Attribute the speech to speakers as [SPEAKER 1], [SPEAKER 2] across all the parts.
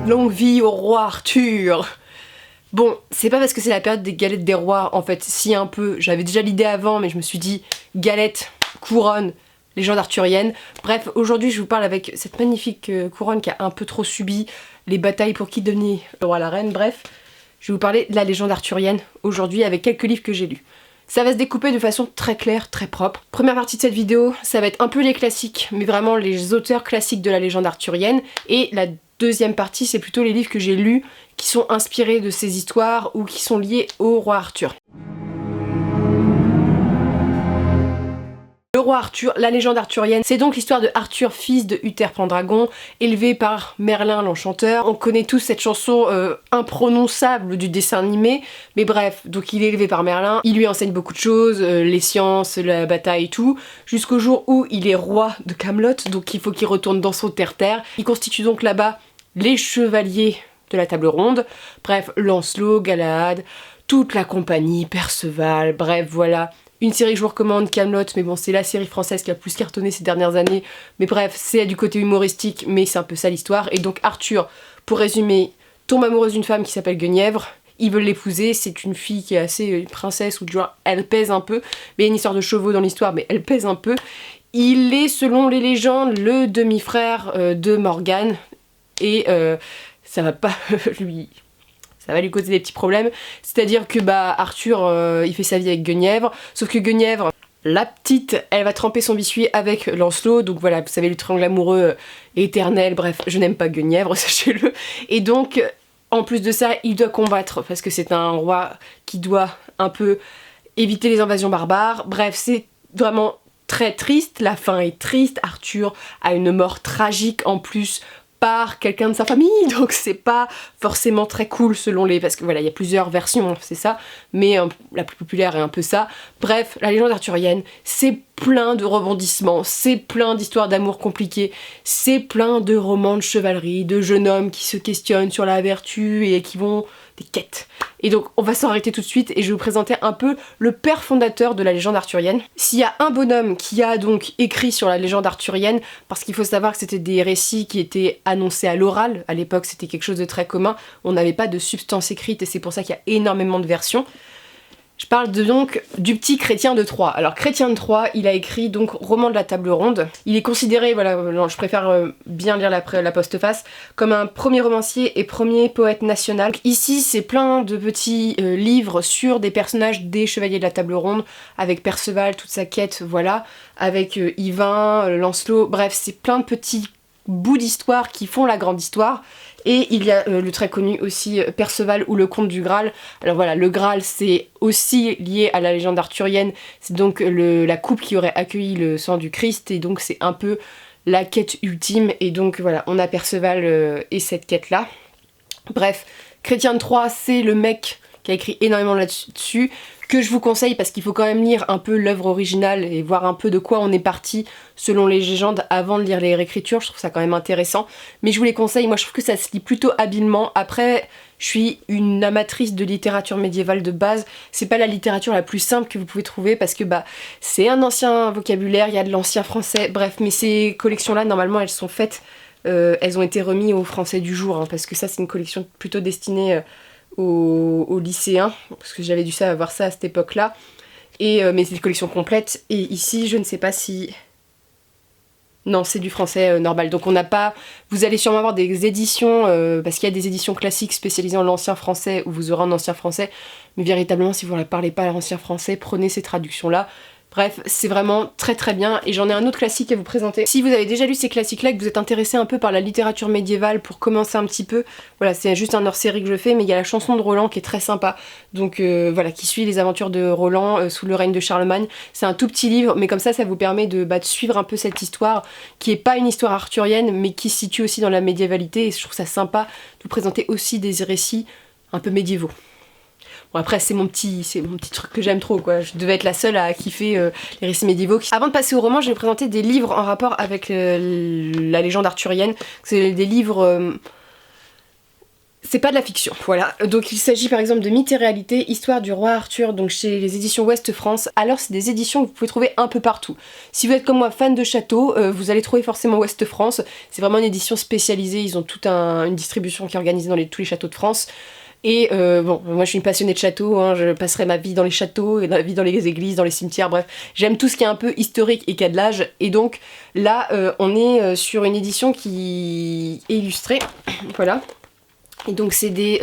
[SPEAKER 1] Longue vie au roi Arthur. Bon, c'est pas parce que c'est la période des galettes des rois, en fait, si un peu, j'avais déjà l'idée avant, mais je me suis dit, galette, couronne, légende arthurienne. Bref, aujourd'hui je vous parle avec cette magnifique couronne qui a un peu trop subi les batailles pour qui devenir le roi la reine. Bref, je vais vous parler de la légende arthurienne aujourd'hui avec quelques livres que j'ai lus. Ça va se découper de façon très claire, très propre. Première partie de cette vidéo, ça va être un peu les classiques, mais vraiment les auteurs classiques de la légende arthurienne. Et la deuxième partie, c'est plutôt les livres que j'ai lus qui sont inspirés de ces histoires ou qui sont liés au roi Arthur. Le roi Arthur, la légende arthurienne, c'est donc l'histoire de Arthur, fils de Uther Pendragon, élevé par Merlin l'Enchanteur. On connaît tous cette chanson imprononçable du dessin animé, mais bref, donc il est élevé par Merlin, il lui enseigne beaucoup de choses, les sciences, la bataille et tout, jusqu'au jour où il est roi de Camelot, donc il faut qu'il retourne dans son terre-terre. Il constitue donc là-bas les chevaliers de la table ronde, bref, Lancelot, Galahad, toute la compagnie, Perceval, bref, voilà. Une série que je vous recommande, Camelot, mais bon, c'est la série française qui a le plus cartonné ces dernières années. Mais bref, c'est du côté humoristique, mais c'est un peu ça l'histoire. Et donc Arthur, pour résumer, tombe amoureuse d'une femme qui s'appelle Guenièvre. Ils veulent l'épouser, c'est une fille qui est assez princesse, ou du genre, elle pèse un peu. Mais il y a une histoire de chevaux dans l'histoire, mais elle pèse un peu. Il est, selon les légendes, le demi-frère de Morgane. Et ça va pas ça va lui causer des petits problèmes, c'est-à-dire que bah Arthur il fait sa vie avec Guenièvre, sauf que Guenièvre, la petite, elle va tremper son biscuit avec Lancelot, donc voilà, vous savez le triangle amoureux éternel, bref, je n'aime pas Guenièvre, sachez-le, et donc en plus de ça, il doit combattre, parce que c'est un roi qui doit un peu éviter les invasions barbares, bref, c'est vraiment très triste, la fin est triste, Arthur a une mort tragique en plus, par quelqu'un de sa famille, donc c'est pas forcément très cool selon les... parce que voilà, il y a plusieurs versions, c'est ça, mais la plus populaire est un peu ça. Bref, la légende arthurienne, c'est plein de rebondissements, c'est plein d'histoires d'amour compliquées, c'est plein de romans de chevalerie, de jeunes hommes qui se questionnent sur la vertu et qui vont... des quêtes. Et donc on va s'arrêter tout de suite et je vais vous présenter un peu le père fondateur de la légende arthurienne. S'il y a un bonhomme qui a donc écrit sur la légende arthurienne, parce qu'il faut savoir que c'était des récits qui étaient annoncés à l'oral, à l'époque c'était quelque chose de très commun, on n'avait pas de substance écrite et c'est pour ça qu'il y a énormément de versions. Je parle donc du petit Chrétien de Troyes. Alors Chrétien de Troyes, il a écrit donc Roman de la table ronde. Il est considéré, voilà, je préfère bien lire la postface, comme un premier romancier et premier poète national. Ici c'est plein de petits livres sur des personnages des chevaliers de la table ronde, avec Perceval, toute sa quête, voilà, avec Yvain, Lancelot, bref c'est plein de petits bouts d'histoire qui font la grande histoire. Et il y a le très connu aussi Perceval ou le Comte du Graal. Alors voilà, le Graal c'est aussi lié à la légende arthurienne, c'est donc la coupe qui aurait accueilli le sang du Christ, et donc c'est un peu la quête ultime, et donc voilà, on a Perceval et cette quête là. Bref, Chrétien de Troyes, c'est le mec qui a écrit énormément là-dessus, que je vous conseille parce qu'il faut quand même lire un peu l'œuvre originale et voir un peu de quoi on est parti selon les légendes avant de lire les réécritures, je trouve ça quand même intéressant. Mais je vous les conseille, moi je trouve que ça se lit plutôt habilement. Après, je suis une amatrice de littérature médiévale de base, c'est pas la littérature la plus simple que vous pouvez trouver parce que bah c'est un ancien vocabulaire, il y a de l'ancien français, bref, mais ces collections-là, normalement elles sont faites, elles ont été remises aux Français du jour, hein, parce que ça c'est une collection plutôt destinée... aux lycéens, parce que j'avais dû avoir ça à cette époque-là, et mais c'est des collections complètes, et ici je ne sais pas si... Non, c'est du français normal, donc on n'a pas... Vous allez sûrement avoir des éditions, parce qu'il y a des éditions classiques spécialisées en l'ancien français, où vous aurez un ancien français, mais véritablement si vous ne parlez pas l'ancien français, prenez ces traductions-là. Bref, c'est vraiment très très bien, et j'en ai un autre classique à vous présenter. Si vous avez déjà lu ces classiques-là et que vous êtes intéressé un peu par la littérature médiévale pour commencer un petit peu, voilà, c'est juste un hors-série que je fais, mais il y a la chanson de Roland qui est très sympa, donc voilà, qui suit les aventures de Roland sous le règne de Charlemagne. C'est un tout petit livre, mais comme ça vous permet de suivre un peu cette histoire, qui est pas une histoire arthurienne, mais qui se situe aussi dans la médiévalité, et je trouve ça sympa de vous présenter aussi des récits un peu médiévaux. Bon après c'est mon petit truc que j'aime trop quoi, je devais être la seule à kiffer les récits médiévaux. Avant de passer au roman, je vais vous présenter des livres en rapport avec la légende arthurienne. C'est des livres c'est pas de la fiction, voilà. Donc il s'agit par exemple de Mythes et réalité, Histoire du roi Arthur, donc chez les éditions Ouest France. Alors c'est des éditions que vous pouvez trouver un peu partout. Si vous êtes comme moi fan de châteaux, vous allez trouver forcément Ouest France. C'est vraiment une édition spécialisée, ils ont toute une distribution qui est organisée dans tous les châteaux de France. Et bon, moi je suis une passionnée de châteaux, hein, je passerai ma vie dans les châteaux, et ma vie dans les églises, dans les cimetières, bref. J'aime tout ce qui est un peu historique et qui a de l'âge. Et donc là, on est sur une édition qui est illustrée, voilà. Et donc c'est des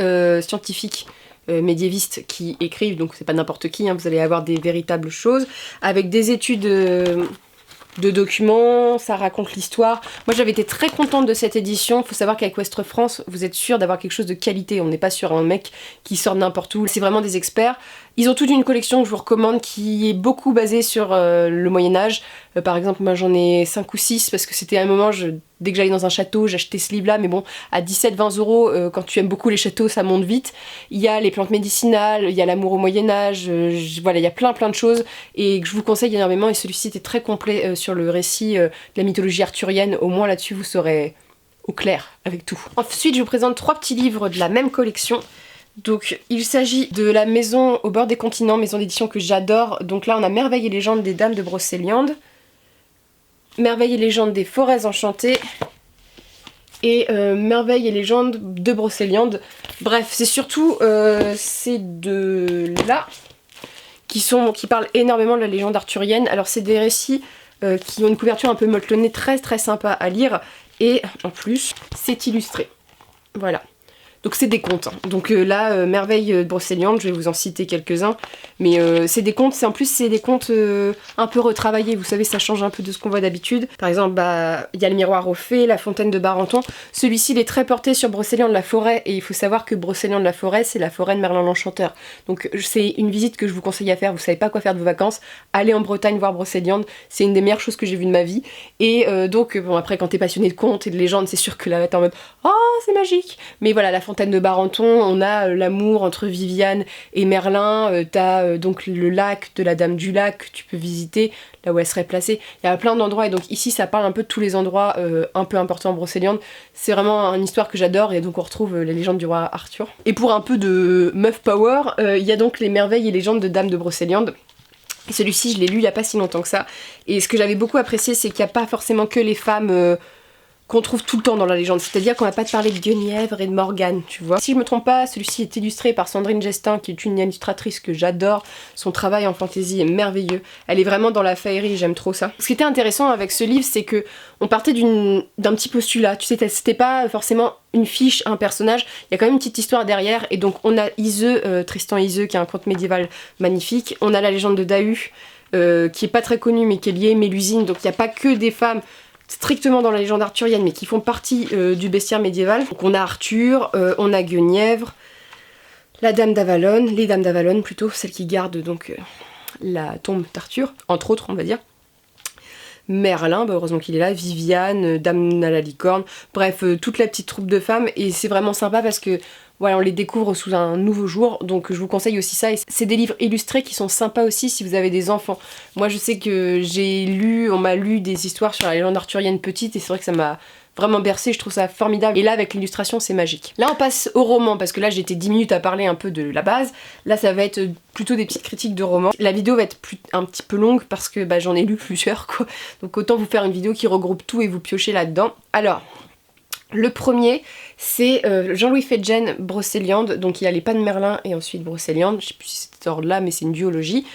[SPEAKER 1] scientifiques médiévistes qui écrivent, donc c'est pas n'importe qui, hein, vous allez avoir des véritables choses, avec des études de documents, ça raconte l'histoire. Moi j'avais été très contente de cette édition, faut savoir qu'avec Ouest France, vous êtes sûr d'avoir quelque chose de qualité, on n'est pas sur un mec qui sort n'importe où, c'est vraiment des experts. Ils ont toute une collection que je vous recommande qui est beaucoup basée sur le Moyen-Âge. Par exemple, moi j'en ai 5 ou 6 parce que c'était un moment, dès que j'allais dans un château, j'achetais ce livre-là, mais bon, à 17-20 euros, quand tu aimes beaucoup les châteaux, ça monte vite. Il y a les plantes médicinales, il y a l'amour au Moyen-Âge, voilà, il y a plein de choses et que je vous conseille énormément. Et celui-ci était très complet sur le récit de la mythologie arthurienne. Au moins là-dessus, vous serez au clair avec tout. Ensuite, je vous présente 3 petits livres de la même collection. Donc il s'agit de La Maison au bord des continents, maison d'édition que j'adore. Donc là on a Merveilles et légendes des dames de Brocéliande, Merveilles et légendes des forêts enchantées et Merveilles et légendes de Brocéliande. Bref, c'est surtout ces deux-là qui parlent énormément de la légende arthurienne. Alors c'est des récits qui ont une couverture un peu molletonnée, très sympa à lire et en plus c'est illustré. Voilà. Donc c'est des contes. Donc là, Merveille de Brocéliande, je vais vous en citer quelques-uns. Mais c'est des contes, en plus c'est des contes un peu retravaillés. Vous savez, ça change un peu de ce qu'on voit d'habitude. Par exemple, il y a le miroir aux fées, la fontaine de Barenton. Celui-ci, il est très porté sur Brocéliande la forêt. Et il faut savoir que Brocéliande la forêt, c'est la forêt de Merlin l'Enchanteur. Donc c'est une visite que je vous conseille à faire. Vous savez pas quoi faire de vos vacances, allez en Bretagne voir Brocéliande. C'est une des meilleures choses que j'ai vues de ma vie. Et donc, bon, après, quand t'es passionné de contes et de légendes, c'est sûr que là, t'es en mode « Oh, c'est magique !» Mais voilà, la fontaine de Barenton, on a l'amour entre Viviane et Merlin, t'as donc le lac de la Dame du Lac que tu peux visiter, là où elle serait placée. Il y a plein d'endroits et donc ici ça parle un peu de tous les endroits un peu importants en Brocéliande. C'est vraiment une histoire que j'adore et donc on retrouve la légende du roi Arthur. Et pour un peu de meuf power, il y a donc les Merveilles et légendes de Dame de Brocéliande. Et celui-ci je l'ai lu il y a pas si longtemps que ça. Et ce que j'avais beaucoup apprécié c'est qu'il n'y a pas forcément que les femmes qu'on trouve tout le temps dans la légende, c'est-à-dire qu'on va pas te parler de Guenièvre et de Morgane, tu vois. Si je me trompe pas, celui-ci est illustré par Sandrine Gestin, qui est une illustratrice que j'adore. Son travail en fantaisie est merveilleux. Elle est vraiment dans la féerie, j'aime trop ça. Ce qui était intéressant avec ce livre, c'est que on partait d'un petit postulat, tu sais, c'était pas forcément une fiche, un personnage, il y a quand même une petite histoire derrière, et donc on a Iseux, Tristan et Iseux, qui est un conte médiéval magnifique, on a la légende de Dahu, qui est pas très connue, mais qui est liée à Mélusine, donc il n'y a pas que des femmes strictement dans la légende arthurienne mais qui font partie du bestiaire médiéval. Donc on a Arthur, on a Guenièvre, la dame d'Avalon, les dames d'Avalon plutôt, celles qui gardent donc la tombe d'Arthur, entre autres on va dire. Merlin, heureusement qu'il est là, Viviane, Dame à la licorne, bref, toute la petite troupe de femmes et c'est vraiment sympa parce que voilà, on les découvre sous un nouveau jour, donc je vous conseille aussi ça. Et c'est des livres illustrés qui sont sympas aussi si vous avez des enfants. Moi je sais que on m'a lu des histoires sur la légende arthurienne petite et c'est vrai que ça m'a vraiment bercé, je trouve ça formidable. Et là avec l'illustration c'est magique. Là on passe au roman parce que là j'étais 10 minutes à parler un peu de la base. Là ça va être plutôt des petites critiques de romans. La vidéo va être un petit peu longue parce que j'en ai lu plusieurs quoi. Donc autant vous faire une vidéo qui regroupe tout et vous piochez là-dedans. Alors... le premier, c'est Jean-Louis Fedjen, Brocéliande, donc il y a les pas de Merlin et ensuite Brocéliande, je sais plus si c'est cet ordre là mais c'est une duologie.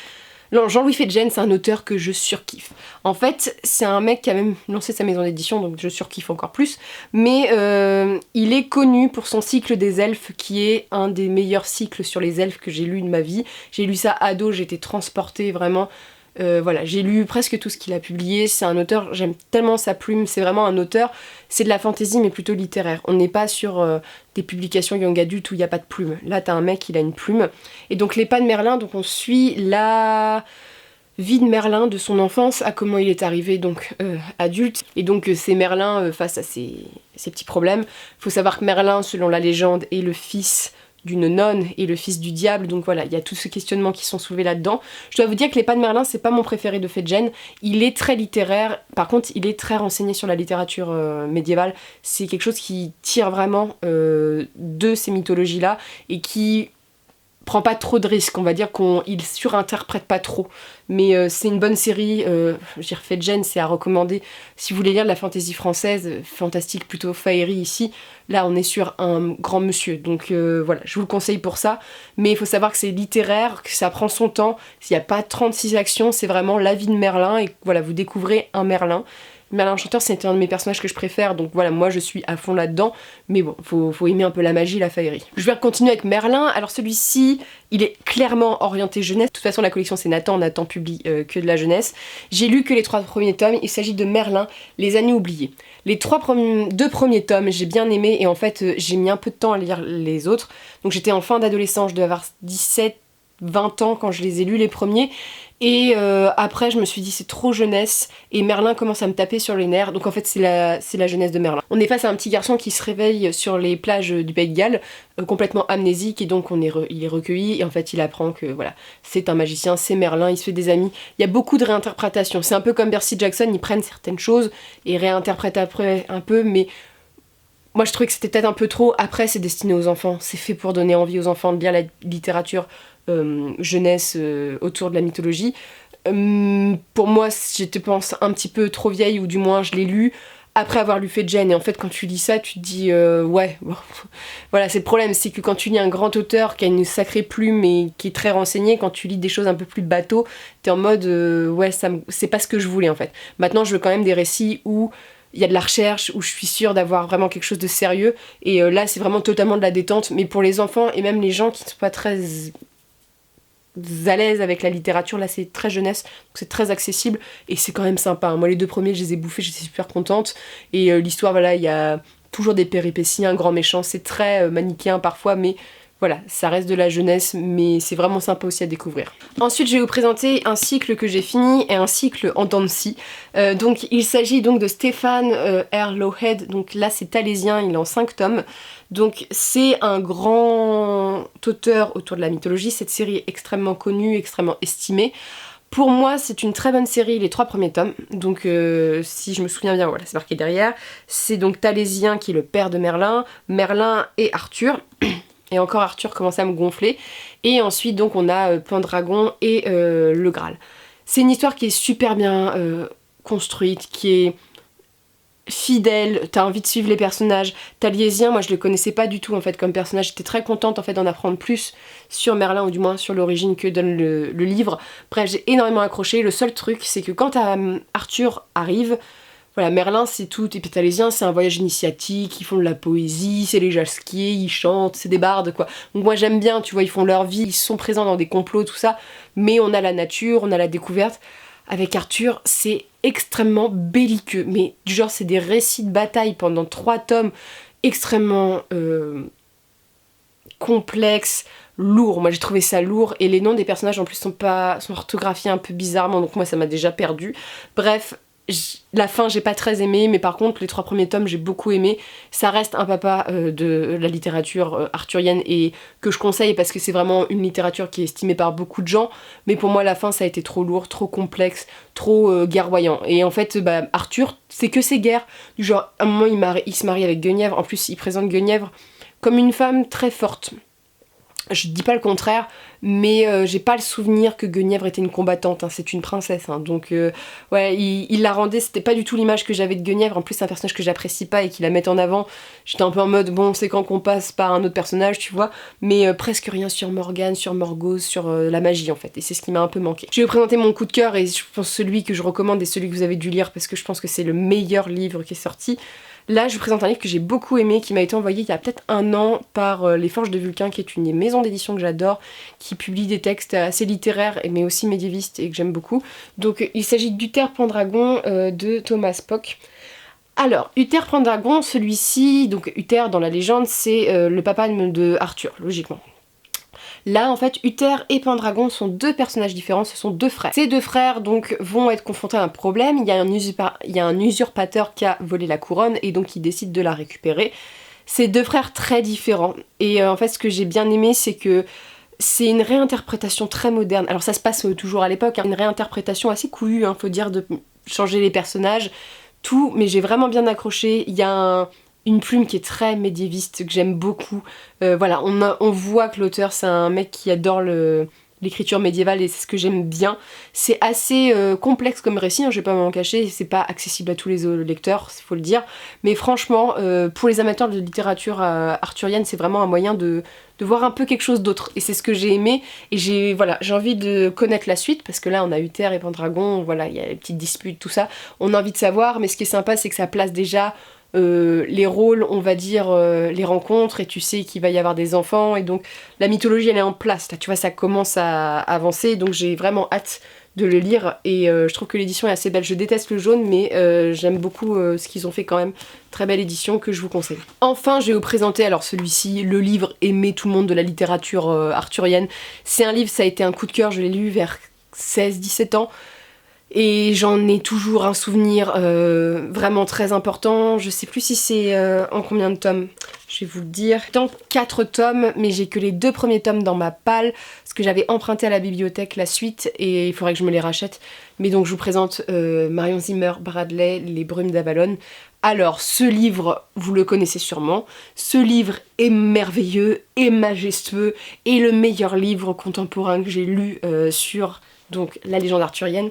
[SPEAKER 1] Non, Jean-Louis Fedjen, c'est un auteur que je surkiffe. En fait, c'est un mec qui a même lancé sa maison d'édition, donc je surkiffe encore plus, mais il est connu pour son cycle des elfes, qui est un des meilleurs cycles sur les elfes que j'ai lu de ma vie. J'ai lu ça ado, j'ai été transportée vraiment... voilà, j'ai lu presque tout ce qu'il a publié, c'est un auteur, j'aime tellement sa plume, c'est vraiment un auteur, c'est de la fantaisie mais plutôt littéraire. On n'est pas sur des publications young adulte où il n'y a pas de plume. Là t'as un mec, il a une plume. Et donc les pas de Merlin, donc on suit la vie de Merlin, de son enfance à comment il est arrivé donc adulte. Et donc c'est Merlin face à ses petits problèmes. Faut savoir que Merlin, selon la légende, est le fils d'une nonne et le fils du diable, donc voilà, il y a tous ces questionnements qui sont soulevés là-dedans. Je dois vous dire que Les Pas de Merlin, c'est pas mon préféré de Fedjen, il est très littéraire, par contre il est très renseigné sur la littérature médiévale, c'est quelque chose qui tire vraiment de ces mythologies-là, et qui prend pas trop de risques, on va dire qu'il surinterprète pas trop, mais c'est une bonne série, je veux dire Fedjen c'est à recommander si vous voulez lire de la fantasy française, fantastique plutôt faerie ici, là on est sur un grand monsieur, donc voilà, je vous le conseille pour ça, mais il faut savoir que c'est littéraire, que ça prend son temps, s'il n'y a pas 36 actions, c'est vraiment la vie de Merlin, et voilà, vous découvrez un Merlin. Merlin Enchanteur, c'est un de mes personnages que je préfère, donc voilà, moi je suis à fond là-dedans, mais bon, faut aimer un peu la magie, la faillerie. Je vais continuer avec Merlin. Alors celui-ci, il est clairement orienté jeunesse. De toute façon, la collection c'est Nathan, Nathan publie que de la jeunesse. J'ai lu que les 3 premiers tomes, il s'agit de Merlin, les années oubliées. Les 2 premiers tomes, j'ai bien aimé, et en fait, j'ai mis un peu de temps à lire les autres. Donc j'étais en fin d'adolescence, je devais avoir 17-20 ans quand je les ai lus les premiers. Et après je me suis dit c'est trop jeunesse, et Merlin commence à me taper sur les nerfs, donc en fait c'est la jeunesse de Merlin. On est face à un petit garçon qui se réveille sur les plages du Pays de Galles, complètement amnésique, et donc il est recueilli, et en fait il apprend que voilà, c'est un magicien, c'est Merlin, il se fait des amis. Il y a beaucoup de réinterprétations, c'est un peu comme Percy Jackson, ils prennent certaines choses et réinterprètent après un peu, mais moi je trouvais que c'était peut-être un peu trop. Après c'est destiné aux enfants, c'est fait pour donner envie aux enfants de lire la littérature jeunesse autour de la mythologie. Pour moi je pense un petit peu trop vieille, ou du moins je l'ai lu après avoir lu Fedjen, et en fait quand tu lis ça tu te dis ouais bon. Voilà, c'est le problème, c'est que quand tu lis un grand auteur qui a une sacrée plume et qui est très renseigné, quand tu lis des choses un peu plus bateau, t'es en mode ouais c'est pas ce que je voulais en fait. Maintenant je veux quand même des récits où il y a de la recherche, où je suis sûre d'avoir vraiment quelque chose de sérieux, et là c'est vraiment totalement de la détente, mais pour les enfants et même les gens qui ne sont pas très à l'aise avec la littérature, là c'est très jeunesse, donc c'est très accessible, et c'est quand même sympa, hein. Moi les 2 premiers je les ai bouffés, j'étais super contente, et l'histoire voilà, il y a toujours des péripéties, un grand méchant, c'est très manichéen parfois, mais voilà, ça reste de la jeunesse, mais c'est vraiment sympa aussi à découvrir. Ensuite, je vais vous présenter un cycle que j'ai fini, et un cycle en dents de scie. Donc, il s'agit donc de Stéphane R. Lowhead, donc là c'est Talésien, il est en 5 tomes. Donc c'est un grand auteur autour de la mythologie, cette série est extrêmement connue, extrêmement estimée. Pour moi, c'est une très bonne série, les 3 premiers tomes. Donc, si je me souviens bien, voilà, c'est marqué derrière. C'est donc Talésien qui est le père de Merlin, Merlin et Arthur. Et encore Arthur commençait à me gonfler. Et ensuite, donc, on a Pendragon et le Graal. C'est une histoire qui est super bien construite, qui est fidèle, t'as envie de suivre les personnages. Talésien, moi je le connaissais pas du tout en fait comme personnage, j'étais très contente en fait d'en apprendre plus sur Merlin, ou du moins sur l'origine que donne le livre. Bref, j'ai énormément accroché. Le seul truc c'est que quand Arthur arrive, voilà, Merlin c'est tout, et puis Talésien c'est un voyage initiatique, ils font de la poésie, c'est les jasquiers, ils chantent, c'est des bardes quoi. Donc moi j'aime bien, tu vois, ils font leur vie, ils sont présents dans des complots, tout ça, mais on a la nature, on a la découverte. Avec Arthur, c'est extrêmement belliqueux, mais du genre c'est des récits de bataille pendant 3 tomes extrêmement complexes, lourds. Moi j'ai trouvé ça lourd, et les noms des personnages en plus sont orthographiés un peu bizarrement, donc moi ça m'a déjà perdu. Bref, la fin j'ai pas très aimé, mais par contre les 3 premiers tomes j'ai beaucoup aimé. Ça reste un papa de la littérature arthurienne, et que je conseille parce que c'est vraiment une littérature qui est estimée par beaucoup de gens, mais pour moi la fin ça a été trop lourd, trop complexe, trop guerroyant. Et en fait Arthur c'est que ses guerres, du genre à un moment il se marie avec Guenièvre, en plus il présente Guenièvre comme une femme très forte. Je dis pas le contraire, mais j'ai pas le souvenir que Guenièvre était une combattante, hein, c'est une princesse, hein, donc ouais, il la rendait, c'était pas du tout l'image que j'avais de Guenièvre. En plus c'est un personnage que j'apprécie pas et qu'il la met en avant, j'étais un peu en mode bon c'est quand qu'on passe par un autre personnage, tu vois, mais presque rien sur Morgane, sur Morgause, sur la magie en fait, et c'est ce qui m'a un peu manqué. Je vais vous présenter mon coup de cœur, et je pense celui que je recommande et celui que vous avez dû lire parce que je pense que c'est le meilleur livre qui est sorti. Là, je vous présente un livre que j'ai beaucoup aimé, qui m'a été envoyé il y a peut-être 1 an par Les Forges de Vulcain, qui est une maison d'édition que j'adore, qui publie des textes assez littéraires mais aussi médiévistes et que j'aime beaucoup. Donc il s'agit d'Uther Pendragon de Thomas Pock. Alors, Uther Pendragon, celui-ci, donc Uther dans la légende, c'est le papa de Arthur, logiquement. Là, en fait, Uther et Pendragon sont 2 personnages différents, ce sont 2 frères. Ces 2 frères, donc, vont être confrontés à un problème. Il y a un usurpateur qui a volé la couronne, et donc il décide de la récupérer. C'est deux frères très différents. Et en fait, ce que j'ai bien aimé, c'est que c'est une réinterprétation très moderne. Alors ça se passe toujours à l'époque, hein, une réinterprétation assez coulue, hein, faut dire, de changer les personnages, tout, mais j'ai vraiment bien accroché. Il y a une plume qui est très médiéviste, que j'aime beaucoup. Voilà, on voit que l'auteur, c'est un mec qui adore l'écriture médiévale et c'est ce que j'aime bien. C'est assez complexe comme récit, hein, je vais pas m'en cacher, c'est pas accessible à tous les lecteurs, il faut le dire. Mais franchement, pour les amateurs de littérature arthurienne, c'est vraiment un moyen de voir un peu quelque chose d'autre. Et c'est ce que j'ai aimé. Et j'ai envie de connaître la suite, parce que là on a Uther et Pendragon, voilà, il y a les petites disputes, tout ça. On a envie de savoir, mais ce qui est sympa, c'est que ça place déjà les rôles, on va dire, les rencontres, et tu sais qu'il va y avoir des enfants, et donc la mythologie elle est en place, là, tu vois, ça commence à avancer, donc j'ai vraiment hâte de le lire, et je trouve que l'édition est assez belle. Je déteste le jaune, mais j'aime beaucoup ce qu'ils ont fait quand même. Très belle édition que je vous conseille. Enfin, je vais vous présenter alors celui-ci, le livre aimé tout le monde de la littérature arthurienne. C'est un livre, ça a été un coup de cœur, je l'ai lu vers 16-17 ans. Et j'en ai toujours un souvenir vraiment très important. Je sais plus si c'est en combien de tomes, je vais vous le dire. Dans 4 tomes, mais j'ai que les 2 premiers tomes dans ma palle, parce que j'avais emprunté à la bibliothèque la suite, et il faudrait que je me les rachète. Mais donc je vous présente Marion Zimmer Bradley, Les Brumes d'Avalon. Alors, ce livre, vous le connaissez sûrement. Ce livre est merveilleux, est majestueux, et le meilleur livre contemporain que j'ai lu sur donc, la légende arthurienne.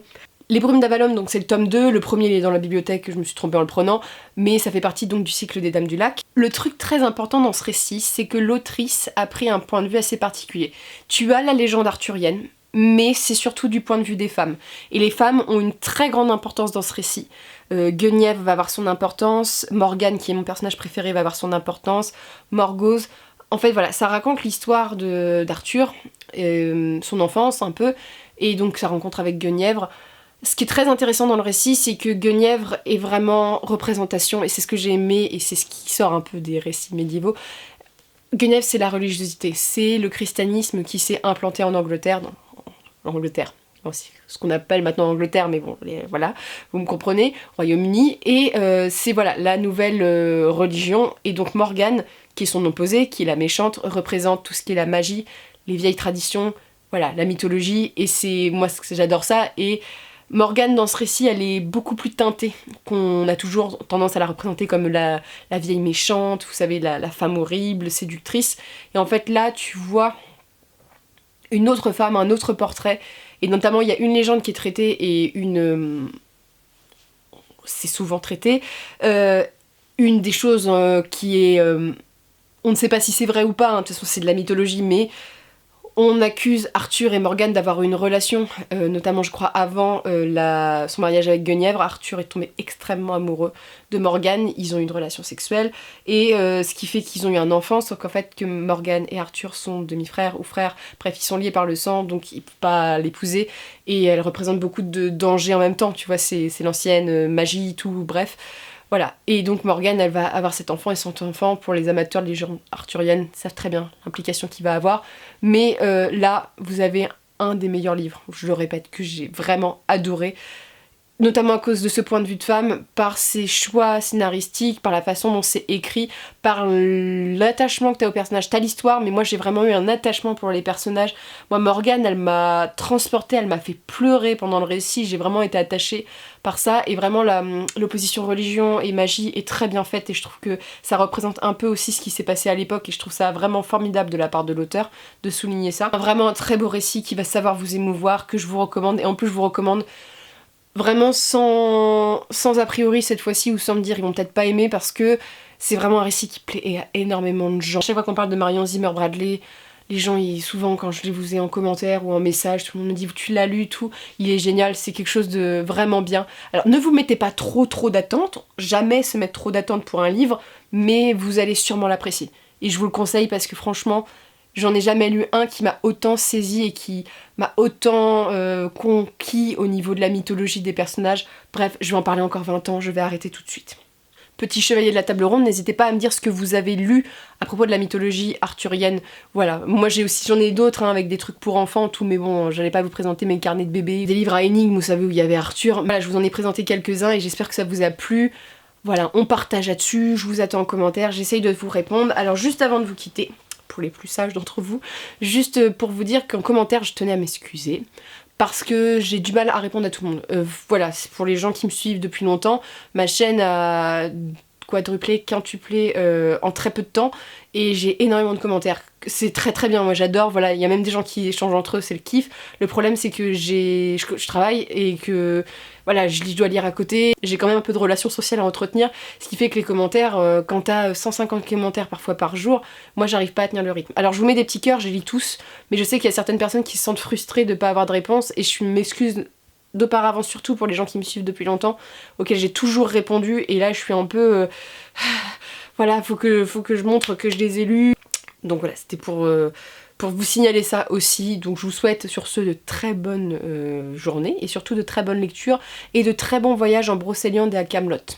[SPEAKER 1] Les Brumes d'Avalon, donc c'est le tome 2, le premier il est dans la bibliothèque, je me suis trompée en le prenant, mais ça fait partie donc du cycle des Dames du Lac. Le truc très important dans ce récit, c'est que l'autrice a pris un point de vue assez particulier. Tu as la légende arthurienne, mais c'est surtout du point de vue des femmes. Et les femmes ont une très grande importance dans ce récit. Guenièvre va avoir son importance, Morgane, qui est mon personnage préféré, va avoir son importance, Morgause. En fait voilà, ça raconte l'histoire d'Arthur, son enfance un peu, et donc sa rencontre avec Guenièvre. Ce qui est très intéressant dans le récit, c'est que Guenièvre est vraiment représentation, et c'est ce que j'ai aimé, et c'est ce qui sort un peu des récits médiévaux. Guenièvre, c'est la religiosité, c'est le christianisme qui s'est implanté en Angleterre, ce qu'on appelle maintenant Angleterre, mais bon, voilà, vous me comprenez, Royaume-Uni, et c'est voilà la nouvelle religion, et donc Morgane, qui est son opposé, qui est la méchante, représente tout ce qui est la magie, les vieilles traditions, voilà, la mythologie, et c'est moi j'adore ça, et Morgane dans ce récit elle est beaucoup plus teintée, qu'on a toujours tendance à la représenter comme la vieille méchante, vous savez, la femme horrible, séductrice, et en fait là tu vois une autre femme, un autre portrait, et notamment il y a une légende qui est traitée et c'est souvent traité, une des choses qui est... on ne sait pas si c'est vrai ou pas, hein, de toute façon c'est de la mythologie, mais on accuse Arthur et Morgane d'avoir eu une relation, notamment je crois avant son mariage avec Guenièvre. Arthur est tombé extrêmement amoureux de Morgane, ils ont eu une relation sexuelle, et ce qui fait qu'ils ont eu un enfant, sauf qu'en fait que Morgane et Arthur sont demi-frères ou frères, bref ils sont liés par le sang, donc ils ne peuvent pas l'épouser, et elle représente beaucoup de dangers en même temps, tu vois, c'est l'ancienne magie, tout, bref. Voilà, et donc Morgane, elle va avoir cet enfant, et cet enfant, pour les amateurs de légendes arthuriennes, savent très bien l'implication qu'il va avoir. Mais là, vous avez un des meilleurs livres, je le répète, que j'ai vraiment adoré. Notamment à cause de ce point de vue de femme, par ses choix scénaristiques, par la façon dont c'est écrit, par l'attachement que t'as au personnage. T'as l'histoire, mais moi j'ai vraiment eu un attachement pour les personnages. Moi Morgane, elle m'a transportée, elle m'a fait pleurer pendant le récit, j'ai vraiment été attachée par ça, et vraiment l'opposition religion et magie est très bien faite, et je trouve que ça représente un peu aussi ce qui s'est passé à l'époque, et je trouve ça vraiment formidable de la part de l'auteur de souligner ça. Vraiment un très beau récit qui va savoir vous émouvoir, que je vous recommande, et en plus je vous recommande vraiment sans a priori cette fois-ci, ou sans me dire ils vont peut-être pas aimer, parce que c'est vraiment un récit qui plaît à énormément de gens. Chaque fois qu'on parle de Marion Zimmer Bradley, les gens, souvent quand je les vous ai en commentaire ou en message, tout le monde me dit tu l'as lu, tout, il est génial, c'est quelque chose de vraiment bien. Alors ne vous mettez pas trop d'attentes, jamais se mettre trop d'attentes pour un livre, mais vous allez sûrement l'apprécier. Et je vous le conseille parce que franchement, j'en ai jamais lu un qui m'a autant saisi et qui m'a autant conquis au niveau de la mythologie des personnages. Bref, je vais en parler encore 20 ans, je vais arrêter tout de suite. Petit chevalier de la table ronde, n'hésitez pas à me dire ce que vous avez lu à propos de la mythologie arthurienne. Voilà, moi j'en ai d'autres hein, avec des trucs pour enfants, tout, mais bon, j'allais pas vous présenter mes carnets de bébés, des livres à énigmes, vous savez, où il y avait Arthur. Voilà, je vous en ai présenté quelques-uns et j'espère que ça vous a plu. Voilà, on partage là-dessus, je vous attends en commentaire, j'essaye de vous répondre. Alors juste avant de vous quitter, pour les plus sages d'entre vous, juste pour vous dire qu'en commentaire je tenais à m'excuser parce que j'ai du mal à répondre à tout le monde. Voilà, c'est pour les gens qui me suivent depuis longtemps, ma chaîne a quadruplé, quintuplé en très peu de temps et j'ai énormément de commentaires. C'est très très bien, moi j'adore, voilà, il y a même des gens qui échangent entre eux, c'est le kiff. Le problème c'est que je travaille et que voilà, je dois lire à côté, j'ai quand même un peu de relations sociales à entretenir, ce qui fait que les commentaires, quand t'as 150 commentaires parfois par jour, moi j'arrive pas à tenir le rythme. Alors je vous mets des petits cœurs, je les lis tous, mais je sais qu'il y a certaines personnes qui se sentent frustrées de pas avoir de réponse et je m'excuse d'auparavant, surtout pour les gens qui me suivent depuis longtemps, auxquels j'ai toujours répondu, et là je suis un peu... voilà, faut que je montre que je les ai lus. Donc voilà, c'était pour vous signaler ça aussi. Donc je vous souhaite sur ce de très bonnes journées, et surtout de très bonnes lectures, et de très bons voyages en Brocéliande et à Kaamelott.